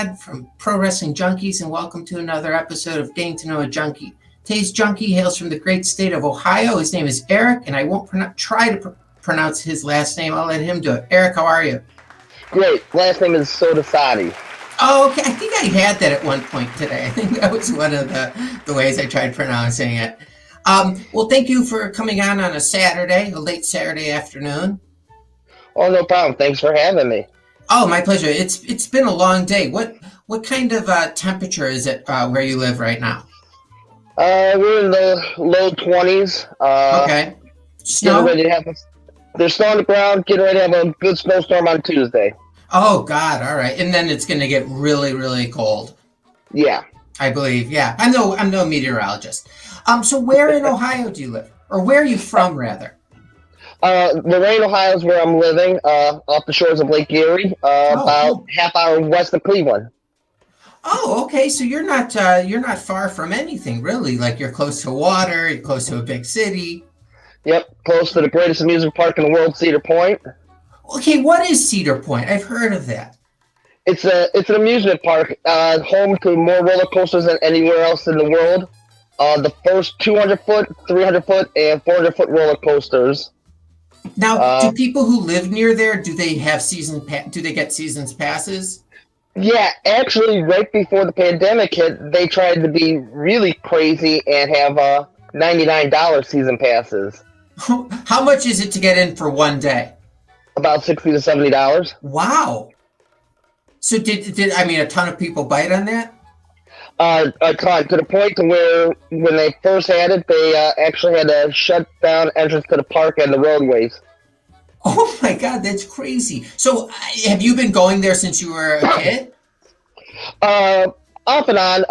Brad from Pro Wrestling Junkies, and welcome to another episode of Getting to Know a Junkie. Today's junkie hails from the great state of Ohio. His name is Eric, and I won't try to pronounce his last name. I'll let him do it. Eric, how are you? Great. Last name is Sottosanti. Oh, okay. I think I had that at one point today. I think that was one of the ways I tried pronouncing it. Well, thank you for coming on a Saturday, a late Saturday afternoon. Oh, no problem. Thanks for having me. Oh, my pleasure. It's been a long day. What kind of temperature is it where you live right now? We're in the low 20s. Okay. Snow? There's snow on the ground. Getting ready to have a good snowstorm on Tuesday. Oh, God. All right. And then it's going to get really, really cold. Yeah. I believe. Yeah. I'm no meteorologist. So where in Ohio do you live? Or where are you from, rather? Lorain, Ohio is where I'm living, off the shores of Lake Erie, about half hour west of Cleveland. Oh, okay. So you're not far from anything, really. Like you're close to water, you're close to a big city. Yep, close to the greatest amusement park in the world, Cedar Point. Okay, what is Cedar Point? I've heard of that. It's an amusement park, home to more roller coasters than anywhere else in the world. The first 200-foot, 300-foot, and 400-foot roller coasters. Now, do people who live near there, do they have do they get seasons passes? Yeah, actually, right before the pandemic hit, they tried to be really crazy and have $99 season passes. How much is it to get in for one day? About $60 to $70. Wow. So did a ton of people bite on that? A ton, to the point to where when they first had it, they actually had to shut down entrance to the park and the roadways. Oh my God, that's crazy. So have you been going there since you were a kid? Off and on.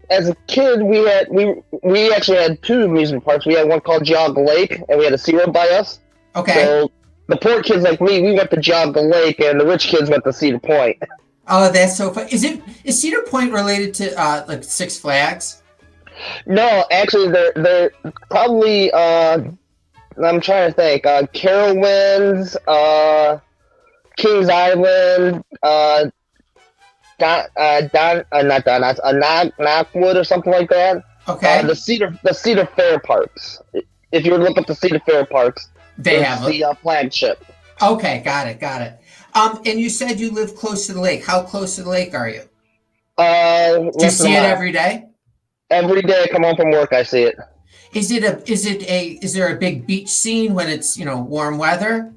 As a kid, we actually had two amusement parks. We had one called Junkie Lake, and we had a SeaWorld by us. Okay. So the poor kids like me, we went to Junkie Lake, and the rich kids went to Cedar Point. Oh, that's so fun. Is Cedar Point related to like Six Flags? No, actually, they're probably. I'm trying to think. Carowinds, Kings Island, Knockwood or something like that. Okay. The Cedar Fair parks. If you were to look up the Cedar Fair parks, they have the flagship. Okay, got it. And you said you live close to the lake. How close to the lake are you? Do you see it every day? Every day I come home from work, I see it. Is there a big beach scene when it's, warm weather?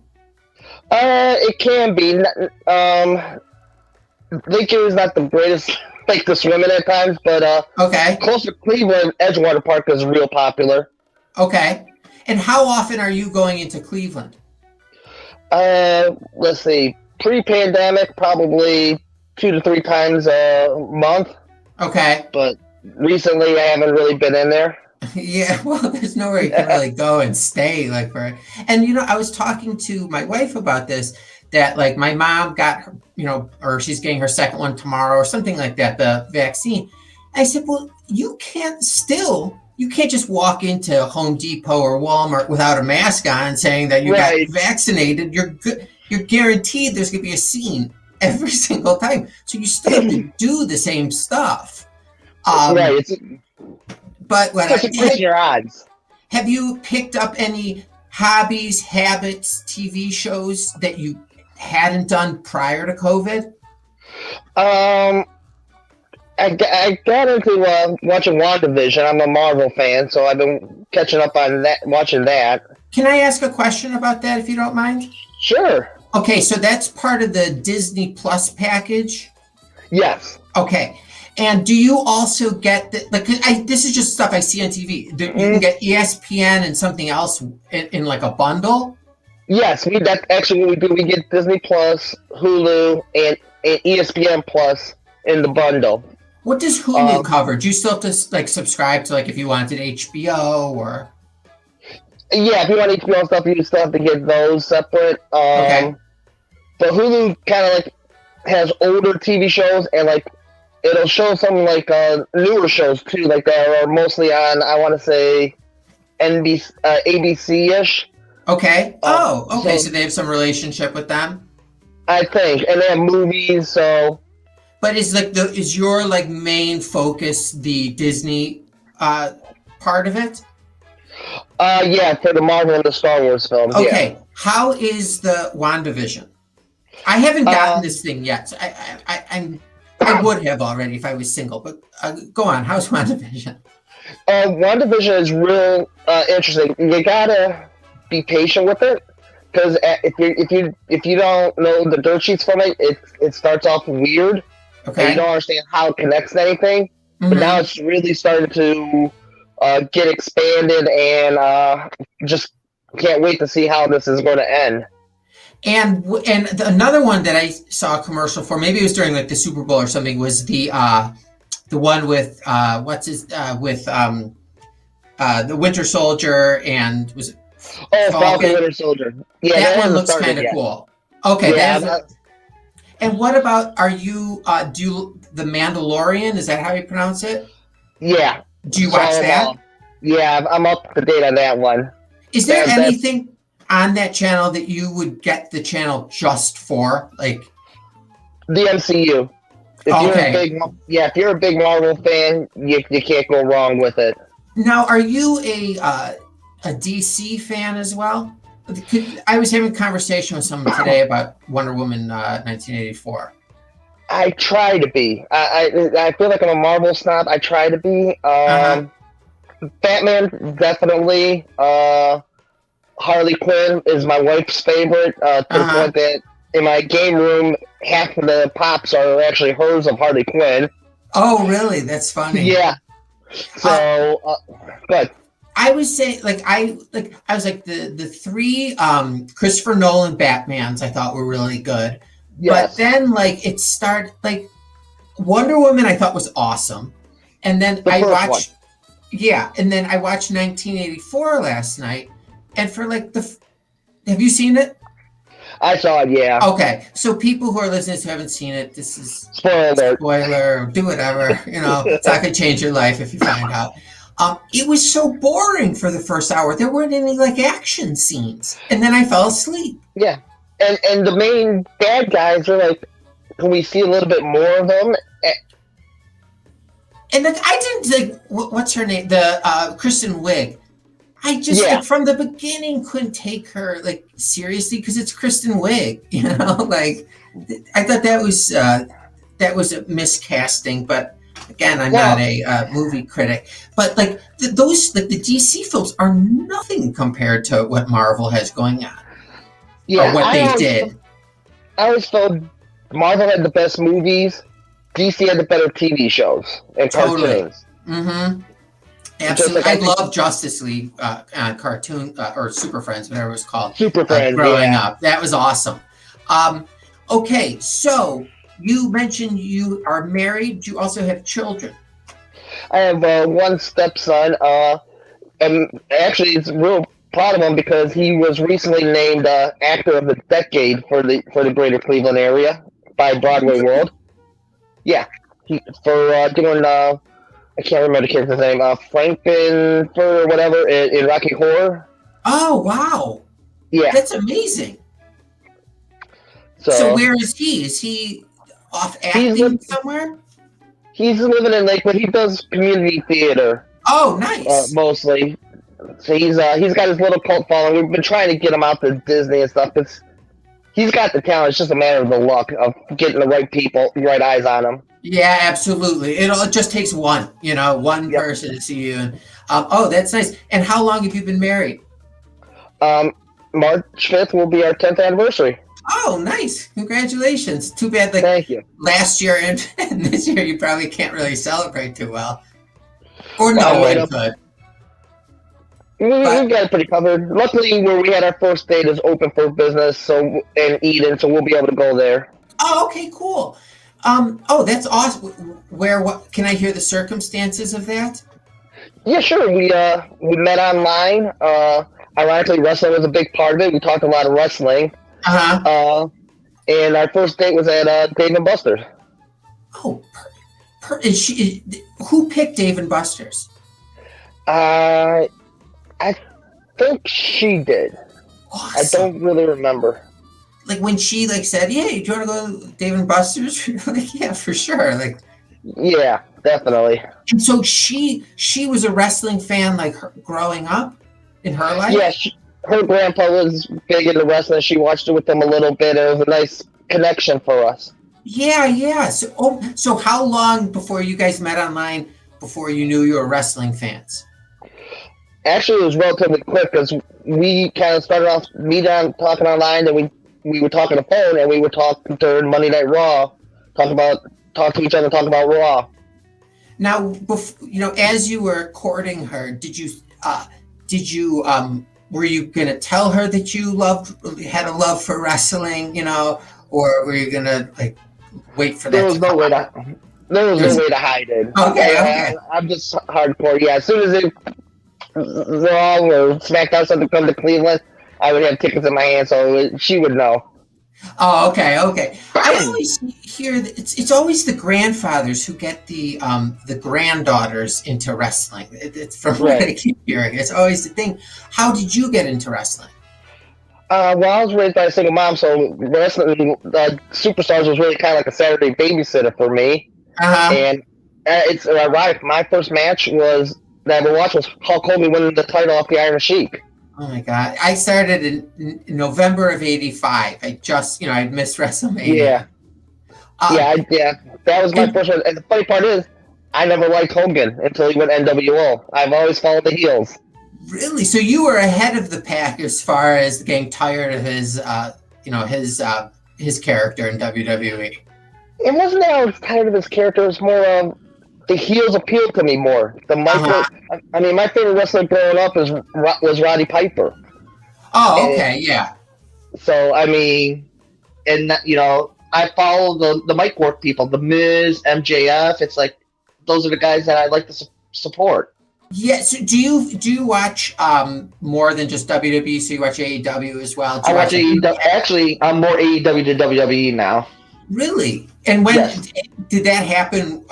It can be. Lake Erie is not the greatest lake to swim in at times, but okay. Close to Cleveland, Edgewater Park is real popular. Okay. And how often are you going into Cleveland? Let's see. Pre-pandemic, probably 2 to 3 times a month. Okay. But recently, I haven't really been in there. Yeah, well, there's nowhere you can really go and stay And I was talking to my wife about this, that like my mom got her, or she's getting her second one tomorrow or something like that, the vaccine. I said, well, you can't just walk into Home Depot or Walmart without a mask on saying that you got vaccinated. You're good. You're guaranteed there's going to be a scene every single time. So you still have to do the same stuff. Right. But increase your odds. Have you picked up any hobbies, habits, TV shows that you hadn't done prior to COVID? I got into watching WandaVision. I'm a Marvel fan, so I've been catching up on that, watching that. Can I ask a question about that, if you don't mind? Sure. Okay, so that's part of the Disney Plus package? Yes. Okay. And do you also get this is just stuff I see on TV. You can get ESPN and something else in like a bundle? Yes, that's actually what we do. We get Disney Plus, Hulu, and ESPN Plus in the bundle. What does Hulu cover? Do you still have to subscribe to if you wanted HBO or? Yeah, if you want HBO stuff, you still have to get those separate. Okay. But Hulu kind of has older TV shows and it'll show some newer shows too, that are mostly on, I want to say, ABC-ish. Okay. Okay. So they have some relationship with them? I think. And they have movies, so... But is your like main focus the Disney part of it? Yeah, for the Marvel and the Star Wars films. Okay. Yeah. How is the WandaVision? I haven't gotten this thing yet. So I would have already if I was single. But go on. How's WandaVision? WandaVision is real interesting. You gotta be patient with it, because if you don't know the dirt sheets from it, it starts off weird. Okay. And you don't understand how it connects to anything. But now it's really starting to get expanded, and just can't wait to see how this is going to end. And another one that I saw a commercial for, maybe it was during like the Super Bowl or something, was the one with the Winter Soldier and was it Falcon Winter Soldier. Yeah, that one looks kind of cool. Okay, yeah. And what about The Mandalorian? Is that how you pronounce it? Yeah. Do you watch that? Yeah, I'm up to date on that one. Is there anything on that channel that you would get the channel just for, like the MCU? If you're a big Marvel fan, you can't go wrong with it. Now, are you a DC fan as well? I was having a conversation with someone today about Wonder Woman 1984. I try to be. I feel like I'm a Marvel snob. I try to be. Batman, definitely. Harley Quinn is my wife's favorite, to the point that in my game room, half of the pops are actually hers of Harley Quinn. Oh, really? That's funny. Yeah. So, good. I was saying, I was like the three Christopher Nolan Batmans I thought were really good. Yes. But then it started Wonder Woman I thought was awesome. And then I watched and then I watched 1984 last night. And for have you seen it? I saw it, yeah. Okay. So people who are listening who haven't seen it, this is spoiler, do whatever, it's not gonna change your life if you find out. It was so boring for the first hour. There weren't any action scenes, and then I fell asleep. Yeah, and the main bad guys are like, can we see a little bit more of them? And I didn't what's her name? The Kristen Wiig. I just from the beginning couldn't take her seriously because it's Kristen Wiig. I thought that was a miscasting, but. Again, I'm not a movie critic, but the DC films are nothing compared to what Marvel has going on. Yeah, or what they did. I always felt Marvel had the best movies. DC had the better TV shows and cartoons. Mm-hmm. Absolutely, I love Justice League cartoon or Super Friends, whatever it was called. Super Friends, growing up, that was awesome. Okay, so. You mentioned you are married. Do you also have children? I have one stepson. And actually, it's real proud of him because he was recently named Actor of the Decade for the Greater Cleveland area by Broadway World. Yeah, for doing I can't remember the character's name. Frankenfurter or whatever in Rocky Horror. Oh wow! Yeah, that's amazing. So where is he? Is he off acting somewhere? He's living in Lakewood. He does community theater. Oh, nice. Mostly. So he's got his little cult following. We've been trying to get him out to Disney and stuff. He's got the talent. It's just a matter of the luck of getting the right people, right eyes on him. Yeah, absolutely. It just takes one person to see you. And that's nice. And how long have you been married? March 5th will be our 10th anniversary. Oh, nice. Congratulations. Too bad Thank you. Last year and this year you probably can't really celebrate too well. Or no one could. We've got it pretty covered. Luckily, where we had our first date is open for business and Eden, so we'll be able to go there. Oh, okay, cool. That's awesome. What can I hear the circumstances of that? Yeah, sure. We met online. Ironically, wrestling was a big part of it. We talked a lot of wrestling. And our first date was at Dave & Buster's. Oh, who picked Dave & Buster's? I think she did. Awesome. I don't really remember. like when she like said, "Yeah, do you want to go to Dave and Buster's?" You're like, "Yeah, for sure." Like, Yeah, definitely. and so she was a wrestling fan like growing up in her Yeah, life. her grandpa was big into wrestling. She watched it with him a little bit. It was a nice connection for us. Yeah, yeah. So, so how long before you guys met online before you knew you were wrestling fans? Actually, it was relatively quick because we kind of started off meeting on talking online, and we would talk on the phone, and we would talk during Monday Night Raw, talk to each other, talk about Raw. Now, as you were courting her, did you, were you gonna tell her that you had a love for wrestling, or were you gonna like wait for There that was to no come way out? to there was no way to hide it. Okay, okay. I'm just hardcore. Yeah, as soon as it Raw or SmackDown something come to Cleveland, I would have tickets in my hand, so she would know. Oh, okay, okay. I always hear that it's always the grandfathers who get the granddaughters into wrestling. It's from what Right. I keep hearing. It's always the thing. How did you get into wrestling? Well, I was raised by a single mom, so wrestling Superstars was really kind of like a Saturday babysitter for me. Uh-huh. And it's ironic. My first match was that I ever watched was Hulk Hogan winning the title off the Iron Sheik. Oh my God. I started in November of '85. I just, I missed WrestleMania. Yeah, Um, yeah. That was my and first one. And the funny part is, I never liked Hogan until he went NWO. I've always followed the heels. really, so you were ahead of the pack as far as getting tired of his character in WWE. It wasn't that I was tired of his character. It was more of the heels appealed to me more. Uh-huh. I mean, my favorite wrestler growing up was Roddy Piper. Oh, And okay, yeah. so, I mean, and I follow the mic work people, the Miz, MJF. It's like those are the guys that I like to support. Yeah, so do you watch more than just WWE? So you watch AEW as well? Do I you watch watch like AEW. Actually, I'm more AEW to WWE now. really? And when Yes. did that happen?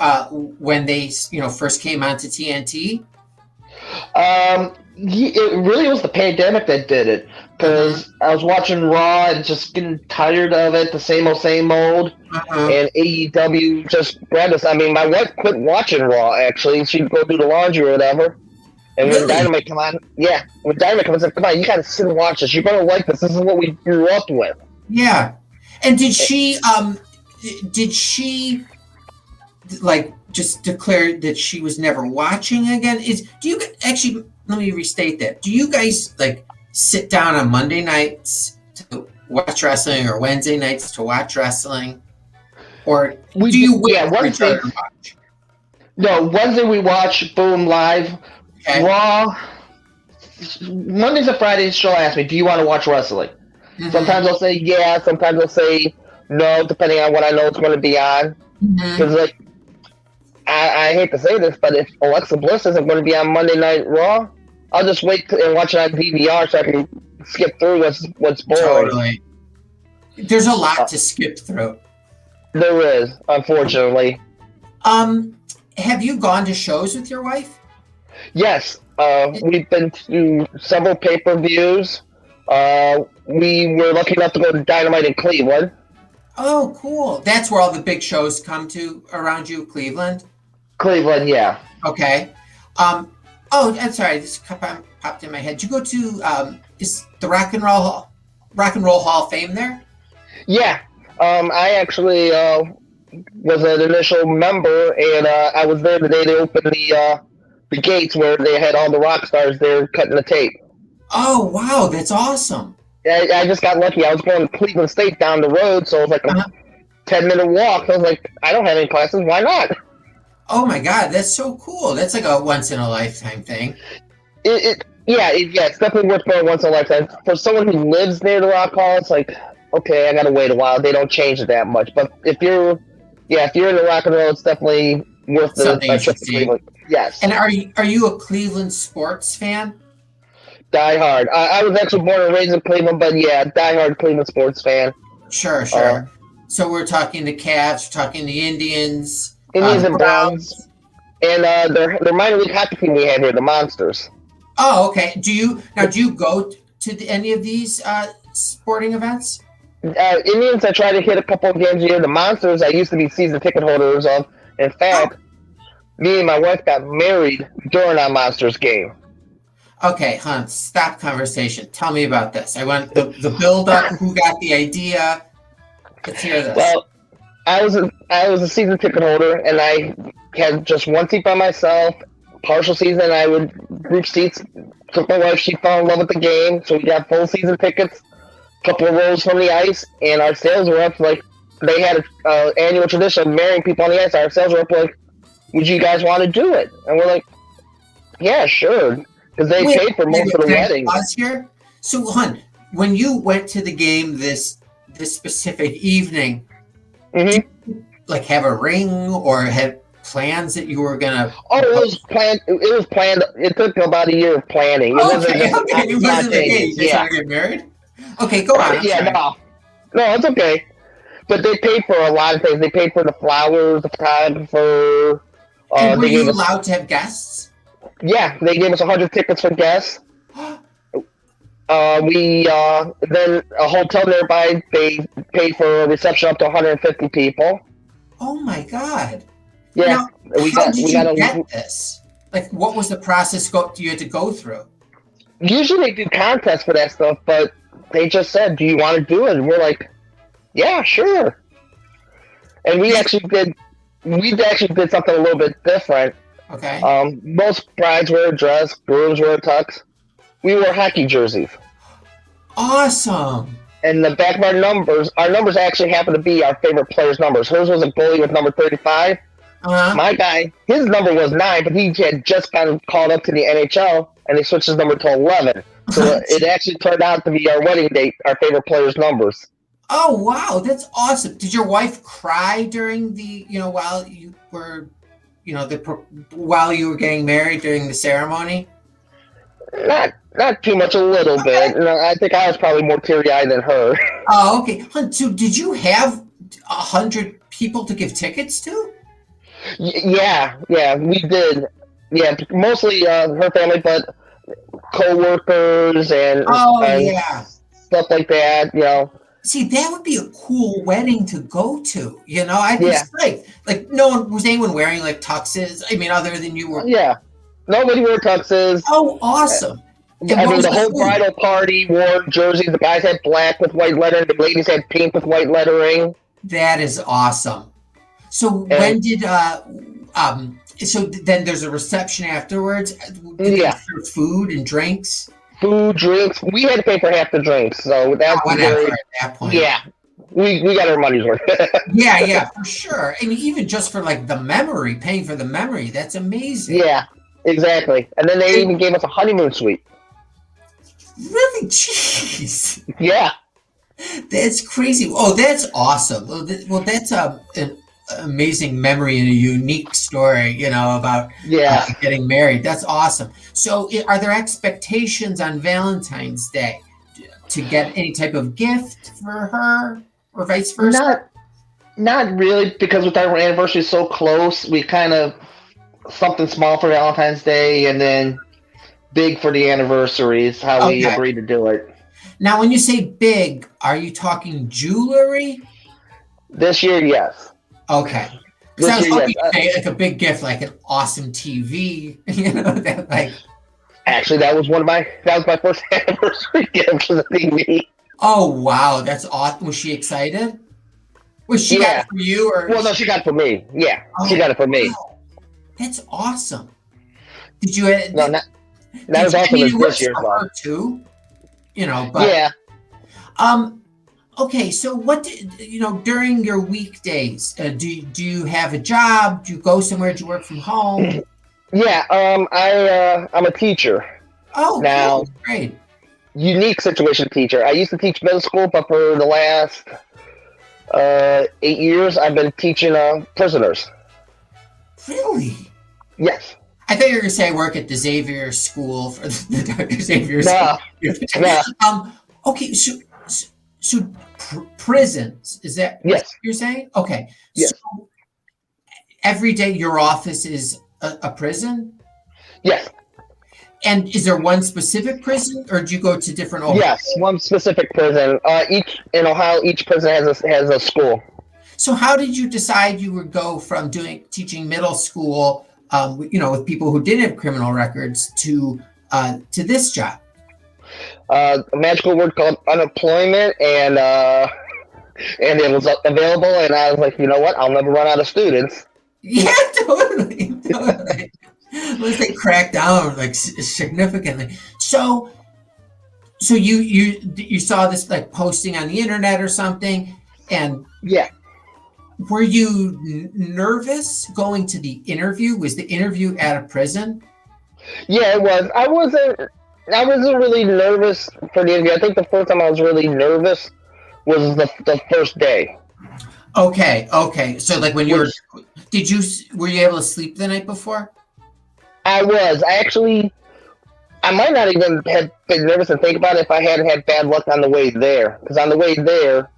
When they first came onto TNT? It really was the pandemic that did it Uh-huh. because I was watching Raw and just getting tired of it, the same old, same old. Uh-huh. And AEW just grabbed us. I mean, my wife quit watching Raw. Actually, she'd go do the laundry or whatever. And when Really? Dynamite come on, yeah, when Dynamite comes on, come on, you gotta sit and watch this. You're gonna like this. This is what we grew up with. Yeah. And did she like just declare that she was never watching again? Do you actually, let me restate that. Do you guys like sit down on Monday nights to watch wrestling or Wednesday nights to watch wrestling? Or do you wait Yeah, for each Wednesday. other to watch? No, Wednesday we watch Boom live. Okay. Raw. Mondays and Fridays, she'll ask me, "Do you want to watch wrestling?" Mm-hmm. Sometimes I'll say yeah. Sometimes I'll say no, depending on what I know it's going to be on. Mm-hmm. Because like, I hate to say this, but if Alexa Bliss isn't going to be on Monday Night Raw, I'll just wait and watch it on DVR so I can skip through what's boring. Totally. There's a lot to skip through. There is, unfortunately. Have you gone to shows with your wife? Yes, we've been to several pay-per-views. We were lucky enough to go to Dynamite in Cleveland. Oh, cool. That's where all the big shows come to around you, Cleveland? Cleveland, yeah. Okay. I'm sorry, this popped in my head. Did you go to is the Rock and Roll Hall of Fame there? Yeah. I actually was an initial member, and I was there the day they opened the gates where they had all the rock stars there cutting the tape. Oh, wow, that's awesome. I just got lucky. I was going to Cleveland State down the road, so it was like a 10-minute walk. I was like, I don't have any classes. Why not? Oh my God, that's so cool. That's like a once in a lifetime thing. It's definitely worth going once in a lifetime. For someone who lives near the Rock Hall, it's like, okay, I gotta wait a while. They don't change it that much. But if you're in the Rock and Roll, it's definitely worth Something you trip should to see. Cleveland. Yes. And are you a Cleveland sports fan? Die hard. I was actually born and raised in Cleveland, but yeah, die hard Cleveland sports fan. Sure. So we're talking the Cavs, we're talking the Indians, Indians the and Browns, and their minor league hockey team we have here, the Monsters. Oh, okay. Do you go to any of these sporting events? Indians, I try to hit a couple of games a year. The Monsters, I used to be season ticket holders of. In Oh, fact, me and my wife got married during our Monsters game. okay, Hunt, stop conversation. Tell me about this. I want the build up. Who got the idea? Let's hear this. Well, I was a season ticket holder, and I had just one seat by myself. Partial season, I would group seats. Took my wife; she fell in love with the game, so we got full season tickets. Couple of rows from the ice, and our sales reps they had an annual tradition of marrying people on the ice. Our sales rep like, "Would you guys want to do it?" And we're like, "Yeah, sure," because they Wait, paid for most of the can I wedding. pause here? So, Hunt, when you went to the game this specific evening, Hmm. like have a ring or had plans that you were gonna? Oh, it was planned. It was planned. It took about a year of planning. It wasn't Okay, just okay, it wasn't the game. spontaneous. You guys Yeah, want to get married? Okay, go on. I'm yeah, sorry. no, it's okay. But they paid for a lot of things. They paid for the flowers, the photographer. And were They gave you us, allowed to have guests? yeah, they gave us 100 tickets for guests. We then a hotel nearby. They paid for a reception up to 150 people. Oh my God! Yeah, Now, how did we you got get a. this? Like, what was the process you had to go through? Usually they do contests for that stuff, but they just said, "Do you want to do it?" And we're like, "Yeah, sure." And we actually did. We actually did something a little bit different. Okay. Most brides wear a dress, grooms wear a tux. We wore hockey jerseys. Awesome. And the back of our numbers actually happen to be our favorite players' numbers. Hers was a goalie with number 35. Uh-huh. My guy, his number was 9, but he had just gotten called up to the NHL, and they switched his number to 11. So it actually turned out to be our wedding date, our favorite players' numbers. Oh wow, that's awesome. Did your wife cry during while you were, while you were getting married during the ceremony? Not too much, a little bit. And I think I was probably more teary-eyed than her. Oh, okay. So did you have 100 people to give tickets to? Yeah, we did. Yeah, mostly her family, but co-workers Oh and yeah. stuff like that. See, that would be a cool wedding to go to. I'd be Yeah, psyched. Like, no one was anyone wearing like tuxes. I mean, other than you were. yeah. Nobody wore tuxes. Oh, awesome. And I what mean, was the the whole food? bridal party wore jerseys. The guys had black with white lettering. The ladies had pink with white lettering. That is awesome. So And when did so then there's a reception afterwards? Did they yeah, serve food and drinks? food, drinks. We had to pay for half the drinks, so Oh, that's whatever very at that point. yeah. We got our money's worth. Yeah, yeah, for sure. I mean, even just for like the memory, paying for the memory, that's amazing. Yeah, exactly. And then they even gave us a honeymoon suite. Really? Jeez. Yeah, That's crazy. Oh, that's awesome. Well, that's an amazing memory and a unique story, about yeah. getting married. That's awesome. So, are there expectations on Valentine's Day to get any type of gift for her or vice versa? Not really, because with our anniversary so close, we kind of something small for Valentine's Day and then big for the anniversary is how we Okay. agreed to do it. Now, when you say big, are you talking jewelry? This year, yes. Okay. Because This I was year, hoping yes. you'd say like a big gift, like an awesome TV, that like. Actually, that was my first anniversary gift for the TV. Oh wow, that's awesome. Was she excited? Was she got Yeah. it for you or? Well, no, she got it for me. Yeah, Oh, she got it for me. wow. That's awesome. Did you? No, not as awesome as it works this year's for one. her too. But Yeah. okay. So what during your weekdays? Do you have a job? Do you go somewhere? Do you work from home? Yeah. I'm a teacher Oh, now. cool. Great. Unique situation teacher. I used to teach middle school, but for the last 8 years, I've been teaching prisoners. Really? Yes. I thought you were going to say I work at the Xavier School for the Dr. Xavier No. School. No. Okay, so prisons, is that Yes. what you're saying? Okay. Yes. So every day your office is a prison? Yes. And is there one specific prison, or do you go to different? Yes, one specific prison. Each in Ohio, each prison has a school. So how did you decide you would go from teaching middle school, with people who didn't have criminal records to this job? A magical word called unemployment, and it was available, and I was like, you know what? I'll never run out of students. Yeah, totally. Unless they crack down like significantly. So you saw this like posting on the internet or something, and yeah. Were you nervous going to the interview? Was the interview at a prison? Yeah, it was. I wasn't really nervous for the interview. I think the first time I was really nervous was the first day. Okay. So like when were you able to sleep the night before? I was. I might not even have been nervous and think about it if I hadn't had bad luck on the way there. Because on the way there,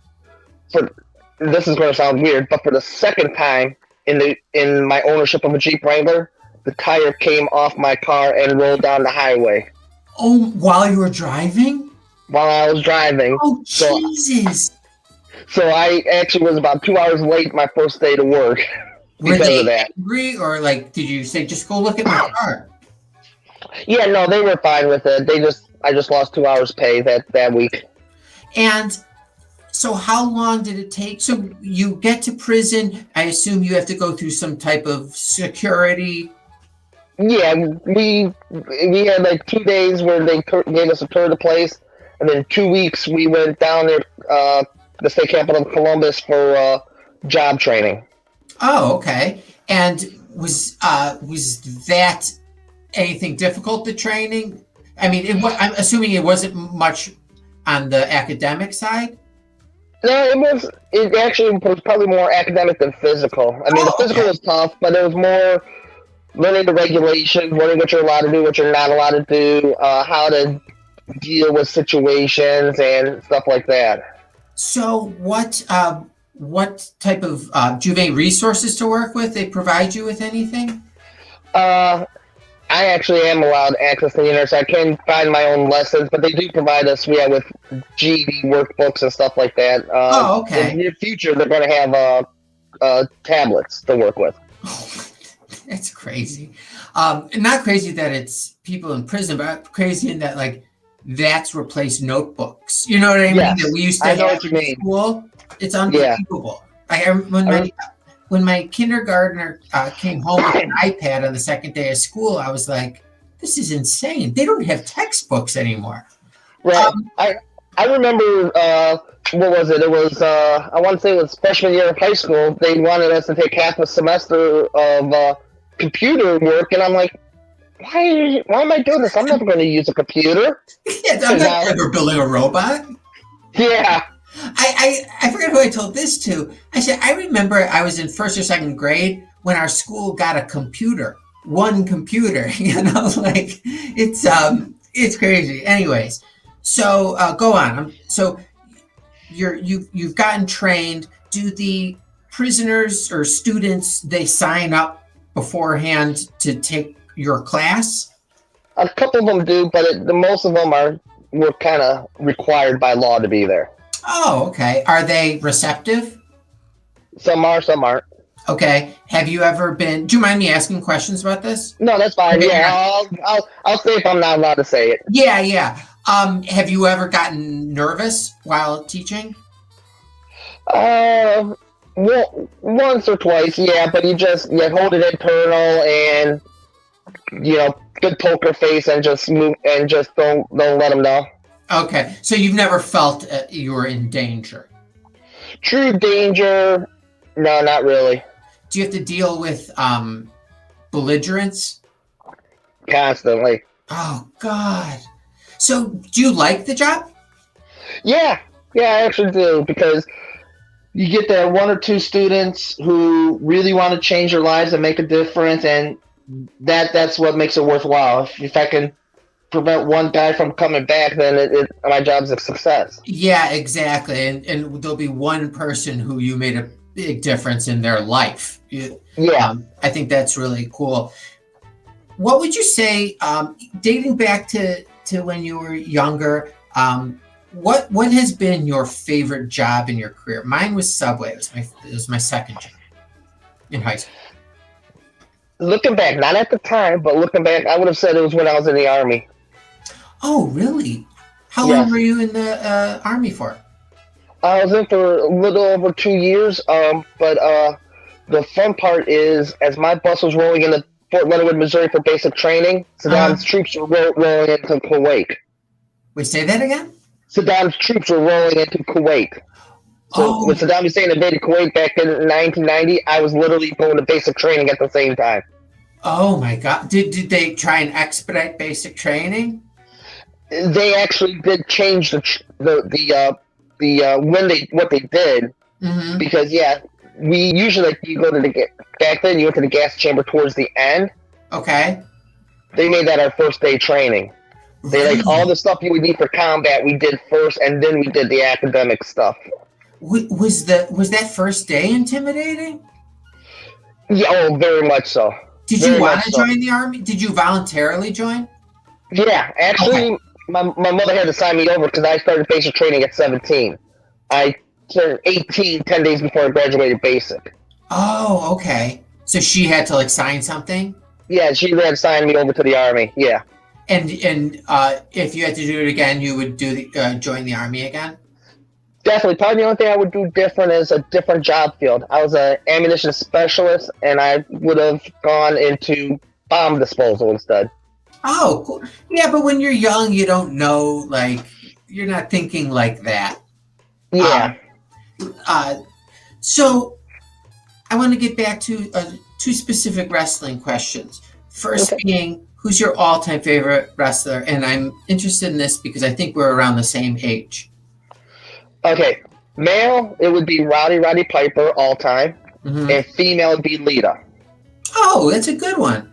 this is going to sound weird, but for the second time in my ownership of a Jeep Wrangler, the tire came off my car and rolled down the highway. Oh, while you were driving? While I was driving. Oh, Jesus. So I actually was about 2 hours late my first day to work because of that. Angry, or like, did you say, just go look at my car? Yeah, no, they were fine with it. I just lost 2 hours pay that week. And so how long did it take? So you get to prison. I assume you have to go through some type of security. Yeah, we had like 2 days where they gave us a tour of the place, and then 2 weeks we went down there, the state capital of Columbus, for job training. Oh, okay. And was that anything difficult, the training? I mean, I'm assuming it wasn't much on the academic side. No, it actually was probably more academic than physical. I mean, the physical was tough, but it was more learning the regulations, learning what you're allowed to do, what you're not allowed to do, how to deal with situations and stuff like that. So what type of, do you have any resources to work with? They provide you with anything? I actually am allowed access to the internet, so I can find my own lessons, but they do provide us, with GED workbooks and stuff like that. Okay. In the near future, they're going to have tablets to work with. That's crazy. Not crazy that it's people in prison, but crazy in that, like, that's replaced notebooks. You know what I mean? Yes, that we used to have what you in mean. School. It's unbelievable. Yeah. When my kindergartner came home with an iPad on the second day of school, I was like, this is insane. They don't have textbooks anymore. Right. I remember, what was it? It was, I want to say it was freshman year of high school. They wanted us to take half a semester of computer work, and I'm like, why am I doing this? I'm never going to use a computer. Yeah, I'm not ever building a robot. Yeah. I forget who I told this to. I said, I remember I was in first or second grade when our school got a computer, one computer, like it's crazy. Anyways, so go on. So you've gotten trained. Do the prisoners or students, they sign up beforehand to take your class? A couple of them do, but most of them were kind of required by law to be there. Oh, okay. Are they receptive? Some are, some aren't. Okay. Have you ever been? Do you mind me asking questions about this? No, that's fine. Okay. Yeah, I'll say if I'm not allowed to say it. Yeah. Have you ever gotten nervous while teaching? Well, once or twice, yeah. But you hold it internal and good poker face and just move and just don't let them know. Okay, so you've never felt you were in danger? True danger? No, not really. Do you have to deal with belligerents? Constantly. Oh, God. So do you like the job? Yeah, I actually do, because you get that one or two students who really want to change their lives and make a difference, and that's what makes it worthwhile. If I can prevent one guy from coming back, then my job's a success. Yeah, exactly. And there'll be one person who you made a big difference in their life. Yeah. I think that's really cool. What would you say, dating back to when you were younger? What has been your favorite job in your career? Mine was Subway. It was my second job in high school. Looking back, not at the time, but looking back, I would have said it was when I was in the army. Oh, really? How long Yes, were you in the army for? I was in for a little over 2 years. But the fun part is, as my bus was rolling into Fort Leonard, Missouri for basic training, Uh, Saddam's troops were rolling into Kuwait. Wait, say that again? Saddam's troops were rolling into Kuwait. So when Oh, Saddam Hussein invaded Kuwait back in 1990, I was literally going to basic training at the same time. oh my God! Did they try and expedite basic training? They actually did change the when they what they did, Mm-hmm. because yeah, we usually, like, you go to back then you went to the gas chamber towards the end. Okay. They made that our first day training. They, like, all Really? the stuff you would need for combat we did first, and then we did the academic stuff. Was that first day intimidating? Yeah, oh, very much so. Did you Very want much to so. join the army? Did you voluntarily join? Yeah, Okay. actually, my mother had to sign me over because I started basic training at 17. I turned 18 10 days before I graduated basic. Oh, okay. So she had to like sign something, Yeah, she had signed me over to the army. Yeah, and if you had to do it again, you would join the army again. definitely. Probably the only thing I would do different is a different job field. I was an ammunition specialist, and I would have gone into bomb disposal instead. Oh, cool. Yeah, but when you're young, you don't know, like, you're not thinking like that. Yeah. Um, uh, so I want to get back to two specific wrestling questions. First Okay. being, who's your all-time favorite wrestler? And I'm interested in this because I think we're around the same age. Okay. Male, it would be Roddy Piper all time, Hmm. and female would be Lita. Oh, that's a good one.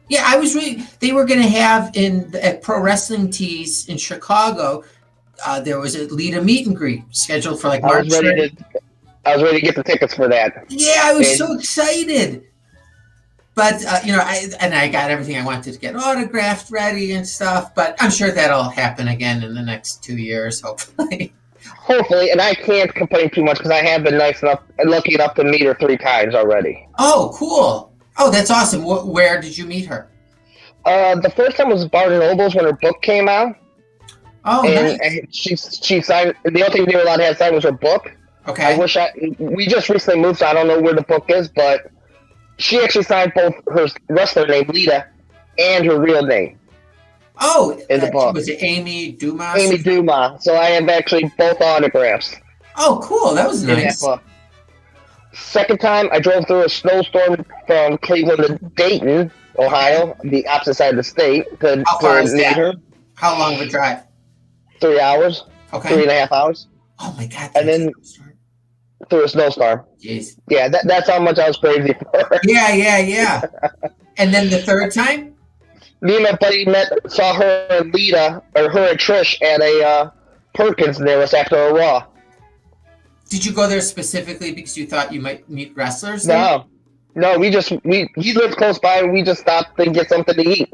Yeah, I was they were going to have at Pro Wrestling Tees in Chicago, there was a Lita meet and greet scheduled for like I was March ready 30th. to I was ready to get the tickets for that. Yeah, I was so And excited. But I got everything I wanted to get autographed, ready, and stuff. But I'm sure that'll happen again in the next 2 years, hopefully. hopefully, and I can't complain too much because I have been nice enough and lucky enough to meet her 3 times already. Oh, cool. Oh, that's awesome. Where did you meet her? The first time was Barnes& Nobles when her book came out, Oh, and nice. she signed. The only thing we were allowed to have signed was her book. Okay. We just recently moved, so I don't know where the book is, but she actually signed both her wrestler name Lita and her real name Oh, in the book, was it Amy Dumas? Amy Dumas. So I have actually both autographs Oh, cool. That was in that nice. book. Second time, I drove through a snowstorm from Cleveland to Dayton, Ohio, the opposite side of the state, How far to is meet that? her. How long of a drive? 3 hours, three Okay. and a half hours, Oh my God. and then through a snowstorm. Jeez. Yeah, that's how much I was crazy for. Yeah, yeah, yeah. And then the third time? Me and my buddy saw her and Lita, or her and Trish at a Perkins near us after a Raw. Did you go there specifically because you thought you might meet wrestlers there? No, he lived close by, and we just stopped and get something to eat.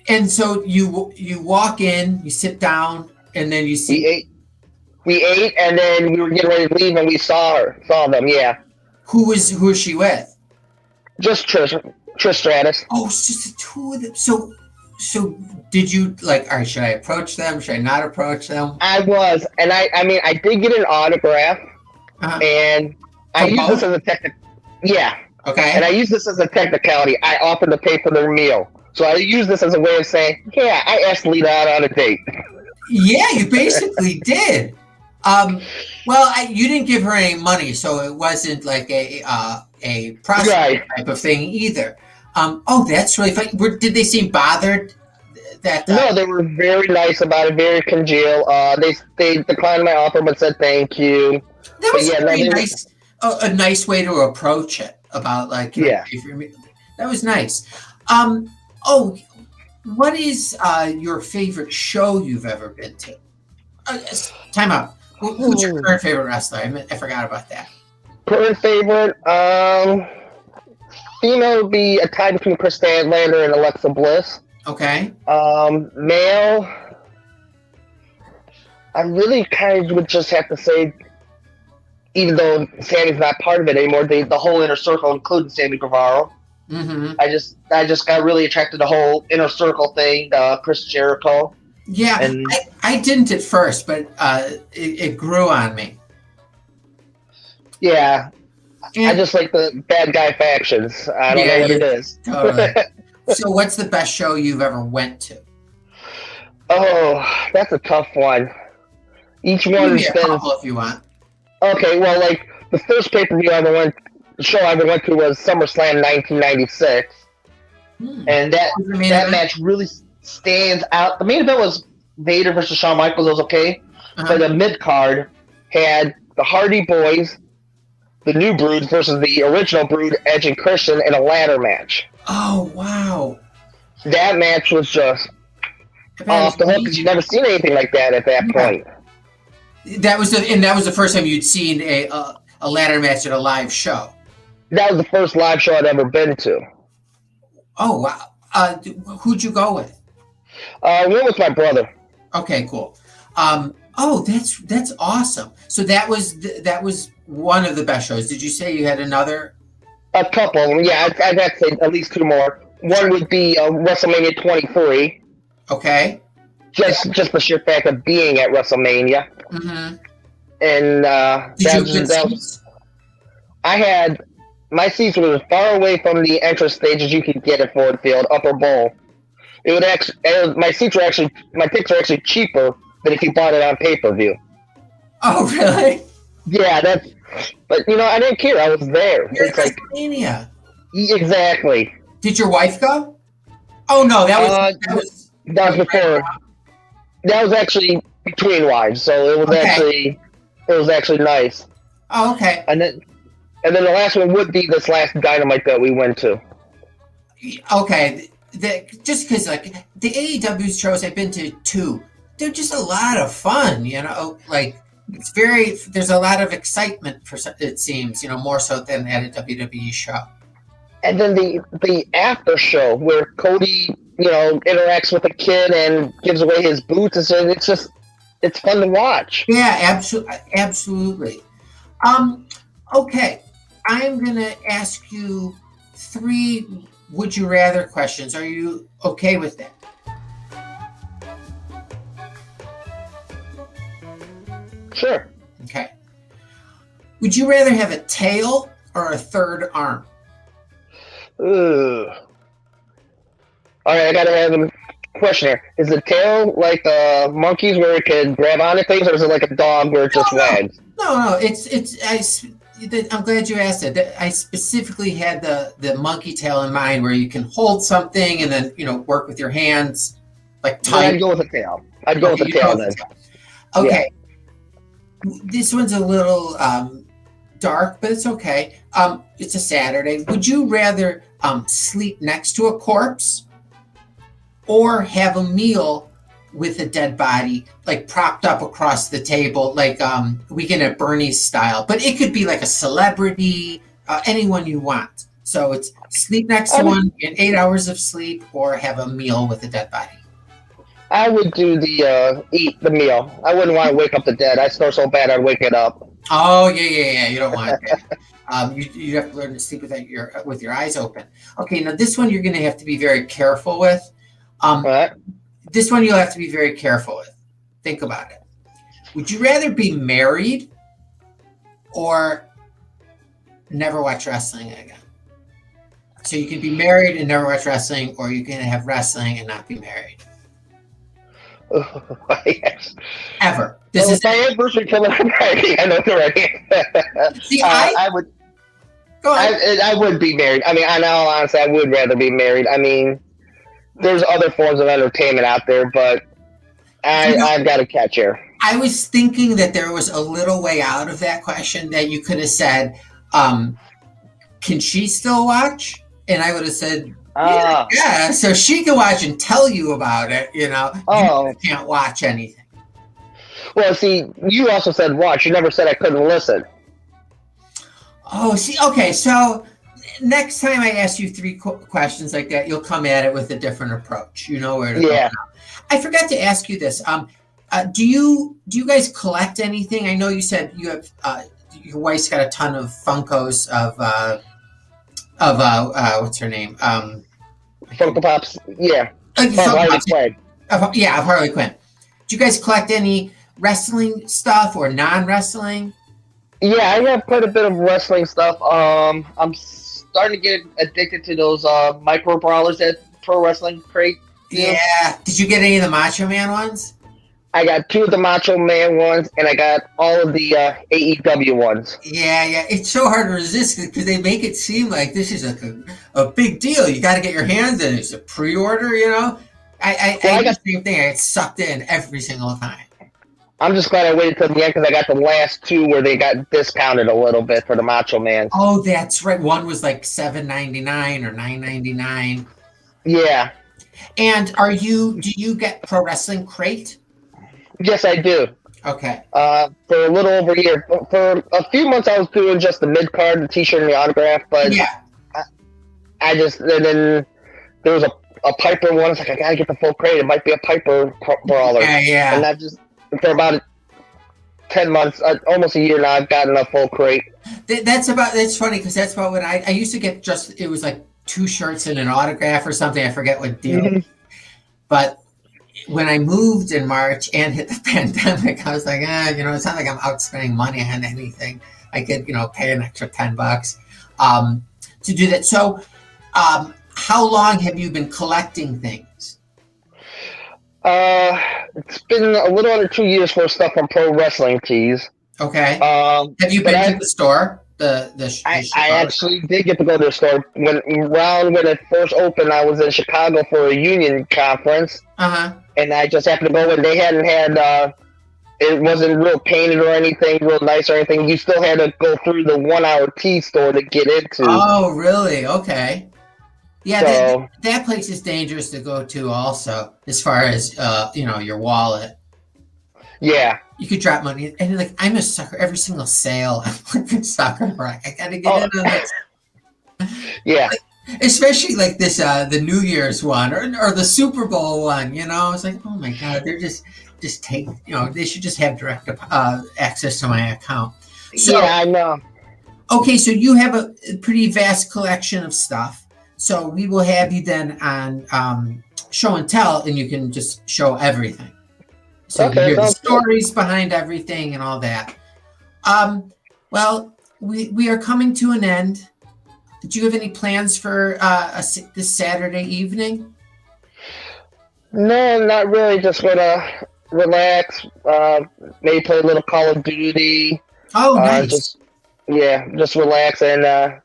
And so you walk in, you sit down, and then you We see ate, and then we were getting ready to leave, and we saw them. Yeah, who is she with? just Trish Stratus. Oh, it's just the two of them. So did you like? All right, should I approach them? Should I not approach them? I was, and I mean, I did get an autograph, Uh-huh. and I For use both? this as a yeah, and Okay. I use this as a technicality. I offered to pay for their meal, so I use this as a way of saying, yeah, I asked Lita out on a date. Yeah, you basically did. Well, you didn't give her any money, so it wasn't like a prostitute Right. type of thing either. Oh, that's really funny. Did they seem bothered that? No, they were very nice about it, very congeal. They declined my offer, but said thank you. That But was yeah, a no, very they were, nice, a nice way to approach it. About like, yeah. if you're, that was nice. Oh, what is your favorite show you've ever been to? Time out. Who's your current favorite wrestler? I forgot about that. Current favorite, Female would be a tie between Chris Statlander and Alexa Bliss. Okay. Male, I really kind of would just have to say, even though Sammy's not part of it anymore, the whole inner circle, including Sammy Guevara. Mm-hmm. I just got really attracted to the whole inner circle thing, Chris Jericho. Yeah, and I didn't at first, but it grew on me. Yeah, and I just like the bad guy factions. I don't know what it is. Totally. So what's the best show you've ever went to? Oh, that's a tough one. Each one Give me a couple if you want. Okay, well, like the first pay-per-view show I ever went to was SummerSlam 1996, and that match really stands out. The main event was Vader versus Shawn Michaels. It was okay, but the mid card had the Hardy Boys, the New Brood versus the original Brood, Edge and Christian, in a ladder match. Oh wow! That match was just off the hook because you've never seen anything like that at that point. That was the first time you'd seen a ladder match at a live show. That was the first live show I'd ever been to. Oh wow! Who'd you go with? I went with my brother. Okay, cool. Oh, that's awesome. So that was one of the best shows. Did you say you had another? A couple. Yeah, I'd have to say at least two more. One would be WrestleMania 23. Okay. Just the sheer fact of being at WrestleMania. Mm-hmm. And Did you have good seats? I had my seats were as far away from the entrance stage as you could get at Ford Field, Upper Bowl. My tickets are actually cheaper than if you bought it on pay-per-view. Oh, really? Yeah, but I didn't care. I was there. You're it's like WrestleMania. Exactly. Did your wife go? Oh no, that was before. That was actually between wives, so it was actually nice. Oh, okay. And then the last one would be this last Dynamite that we went to. Okay, just because like the AEW shows I've been to too, they're just a lot of fun. Like there's a lot of excitement it seems, more so than at a WWE show. And then the after show where Cody, interacts with a kid and gives away his boots, and it's fun to watch. Yeah, absolutely. Okay, I'm gonna ask you 3 would you rather questions. Are you okay with that? Sure. Okay. Would you rather have a tail or a third arm? Ugh. All right, I gotta have a question here. Is the tail like the monkeys where it can grab onto things, or is it like a dog where it just wags? No. I'm glad you asked it. I specifically had the monkey tail in mind, where you can hold something and then work with your hands, like tight. I'd go with the tail. I'd go with the tail then. Okay. Yeah. This one's a little dark, but it's okay. It's a Saturday. Would you rather sleep next to a corpse or have a meal with a dead body, like propped up across the table, like Weekend at Bernie's style? But it could be like a celebrity, anyone you want. So it's sleep next to one, get 8 hours of sleep, or have a meal with a dead body. I would do eat the meal. I wouldn't want to wake up the dead. I snore so bad I'd wake it up. Oh yeah. You don't want that. You have to learn to sleep with your eyes open. Okay, now this one you're going to have to be very careful with. This one you'll have to be very careful with. Think about it. Would you rather be married or never watch wrestling again? So you can be married and never watch wrestling, or you can have wrestling and not be married. Yes. Ever. This is my anniversary coming up. I know already. See, I would. Go ahead. I would be married. I mean, in all honesty, I would rather be married. I mean, there's other forms of entertainment out there, but I've got to catch her. I was thinking that there was a little way out of that question, that you could have said, can she still watch? And I would have said, yeah, so she can watch and tell you about it, You can't watch anything. Well, see, you also said watch. You never said I couldn't listen. Oh, see, okay, so next time I ask you three questions like that, you'll come at it with a different approach. You know where to go Yeah. now. I forgot to ask you this. Do you guys collect anything? I know you said you have your wife's got a ton of Funkos of what's her name? Funko Pops. Yeah. From Funko Harley Pops. Quinn. Of Harley Quinn. Do you guys collect any wrestling stuff or non-wrestling? Yeah, I have quite a bit of wrestling stuff. I'm starting to get addicted to those micro brawlers at Pro Wrestling Crate. Yeah. Did you get any of the Macho Man ones? I got 2 of the Macho Man ones, and I got all of the AEW ones. Yeah. It's so hard to resist because they make it seem like this is a big deal. You got to get your hands in. It's a pre-order, you know. I do the same thing. I get sucked in every single time. I'm just glad I waited till the end because I got the last 2 where they got discounted a little bit for the Macho Man. Oh, that's right. One was like $7.99 or $9.99. Yeah. And do you get Pro Wrestling Crate? Yes, I do. Okay. For a little over a year. For a few months, I was doing just the mid card, the T-shirt, and the autograph. But yeah, I just and then there was a Piper one. It's like I gotta get the full crate. It might be a Piper brawler. Yeah. And I just for about 10 months, almost a year now, I've gotten a full crate. That's funny because that's about what I used to get. It was like 2 shirts and an autograph or something. I forget what deal. Mm-hmm. But when I moved in March and hit the pandemic, I was like, it's not like I'm out spending money on anything. I could, pay an extra $10 to do that. So, how long have you been collecting things? It's been a little under 2 years for stuff from Pro Wrestling Tees. Okay. Have you been to the store? I actually did get to go to the store when it first opened. I was in Chicago for a union conference, and I just happened to go in. They hadn't had it wasn't real painted or anything, real nice or anything. You still had to go through the 1 hour tea store to get into. Oh, really? Okay. Yeah, so, that place is dangerous to go to. Also, as far as your wallet. Yeah. You could drop money, and I'm a sucker. Every single sale, I'm a sucker. I gotta get in on this. Yeah, especially like this, the New Year's one or the Super Bowl one. It's like, oh my god, they're just take. They should just have direct access to my account. So, yeah, I know. Okay, so you have a pretty vast collection of stuff. So we will have you then on show and tell, and you can just show everything. So you hear the stories behind everything and all that. Well, we are coming to an end. Do you have any plans for this Saturday evening? No, not really. Just gonna relax. Maybe play a little Call of Duty. Oh, nice. Just relax and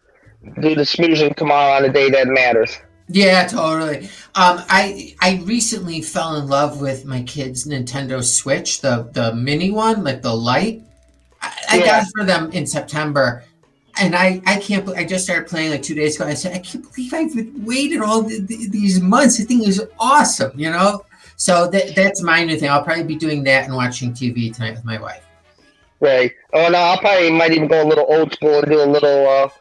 do the smoozing tomorrow on a day that matters. Yeah, totally. I recently fell in love with my kid's Nintendo Switch, the mini one, like the light. I got it for them in September, and I can't. I just started playing like 2 days ago. I said, I can't believe I've waited all these months. The thing is awesome, So that's my new thing. I'll probably be doing that and watching TV tonight with my wife. Right. Oh no, I might even go a little old school and do a little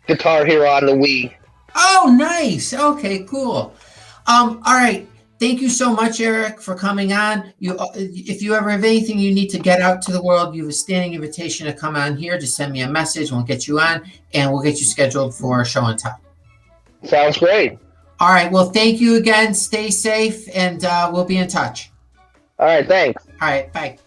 Guitar Hero on the Wii. Oh, nice. Okay, cool. All right. Thank you so much, Eric, for coming on. If you ever have anything you need to get out to the world, you have a standing invitation to come on here. Just send me a message. We'll get you on, and we'll get you scheduled for show and tell. Sounds great. All right. Well, thank you again. Stay safe, and we'll be in touch. All right. Thanks. All right. Bye.